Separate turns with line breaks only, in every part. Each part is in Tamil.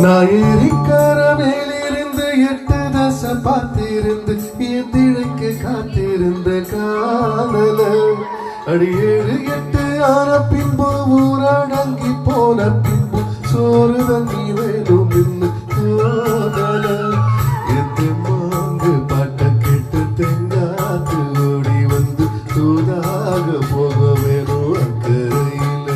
நான் ஏரிக்கர மேலிருந்து 8 தசை பார்த்திருந்து எந்திழைக்கு காத்திருந்த காதல அடி 7 8 ஆன பின்பு ஊரடங்கி போன பின்பு சோறு தண்ணி வேணும் இன்னு தோதல எத்து மாங்கு பாட்ட கேட்டு தெங்காத்து ஓடி வந்து தூதாக போக வேணும் அக்கறையில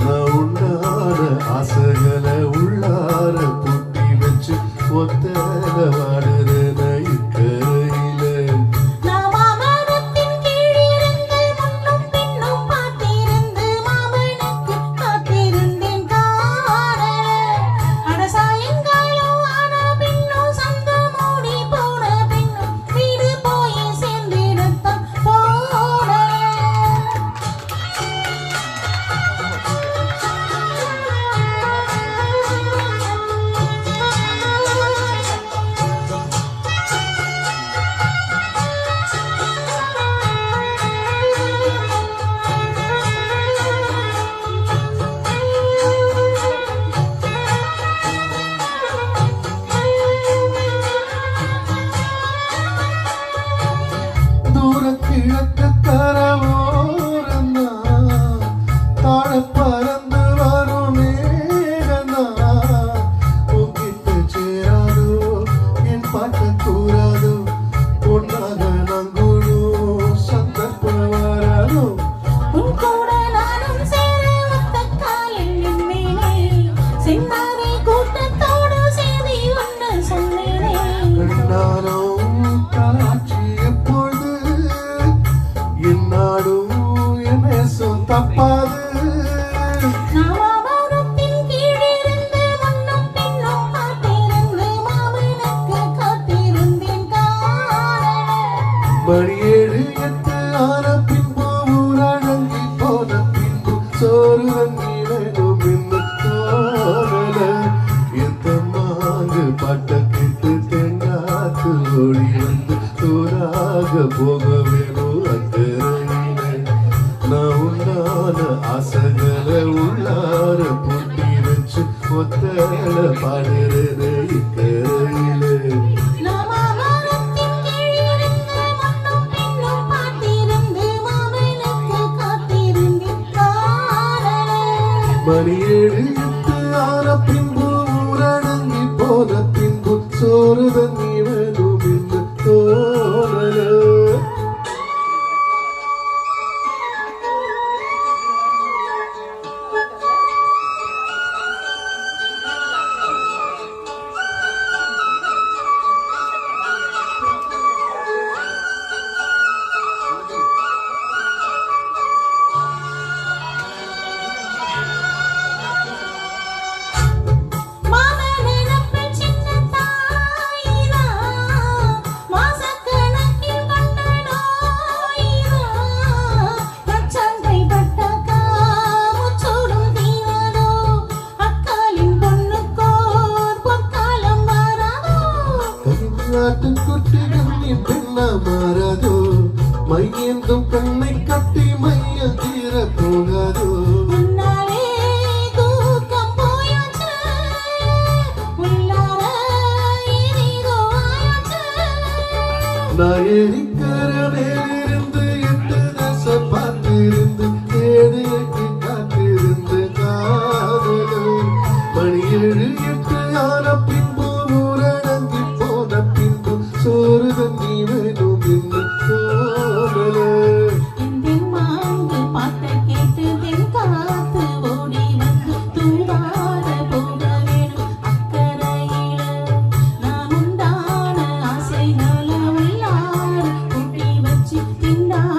நான் உண்டான ஆசைகளை உள்ளார பூட்டி வச்சு ஒத்தல வாடுறேன் இக்கரையில கிழக்கு கரவோரந்தா தாழ பறந்து வரும் மேகந்தா உங்கிட்ட சேராதோ என் பாட்ட கூறாதோ பொன்னாக நங்குழு சந்தர்ப்பம் வராதோ
உன் கூட நானும் சேர ஒத்த காலில் நின்னேனே செந்தாரை கூட்டத்தோடு செய்தி ஒன்று சொன்னேனே
கண்டானோ காட்சி எப்பொழுது என்னாடும் என் நேசம் தப்பாது
நாமவானத்தின் கீழிருந்து முன்னும் பின்னும் பார்த்திருந்து மாமனுக்கு காத்திருந்தேன் காண
மணி 7 8 ஆன பின்பு ஊரடங்கி போன பின்பு சோறு தண்ணி வேணும் என்று தோணல எத்த மாங்கு பாட்ட கேட்டு தெங்காத்து ஓடி வந்து தூராக போக வேணும் அக்கறையில நான் உண்டான ஆசைகளை உள்ளார பூட்டி வச்சு ஒத்தல பாடுறது இக்கரையில
நாமவானத்தின் கீழிருந்து முன்னும் பின்னும் பார்த்திருந்து மாமனுக்கு காத்திருந்தேன் காண
மணி 7 8 ஆன பின்பு ஊரடங்கி போன பின்பு சோறு தண்ணி வேணும் என்று தோணல
மாமனப்பில் சின்ன தாயினா மாசக்கணக்கில் கண்ட நோயினா பிரச்சனை பட்டக்கா முச்சூடும் தீவதோ அக்காலின் பொண்ணுக்கோர் பொற்காலம் வராதோ
தமிழ்நாட்டு குட்டி கண்ணி பெண்ண மாறாதோ மையேந்தும் கண்ணை கட்டி மைய தீர போகாதோ
முன்னாலே தூக்கம் போயாச்சு உள்ளார ஏதேதோ ஆயாச்சு
நான் ஏரிக்கர மேலிருந்து 8 தசை பார்த்திருந்து தேடிக்கு காத்திருந்து காதலோ மணி 7 8 ஆன பின்பு ஊரடங்கி போன பின்பு சோறு தண்ணி வேணும் என்று தோணல
என் மாங்கு பாட்ட கேட்டு தென்காத்து ஓடி வந்து தூவார போக வேணும் அக்கறையில நான் உண்டான ஆசைகளை உள்ளார கூட்டி வச்சு திண்டாட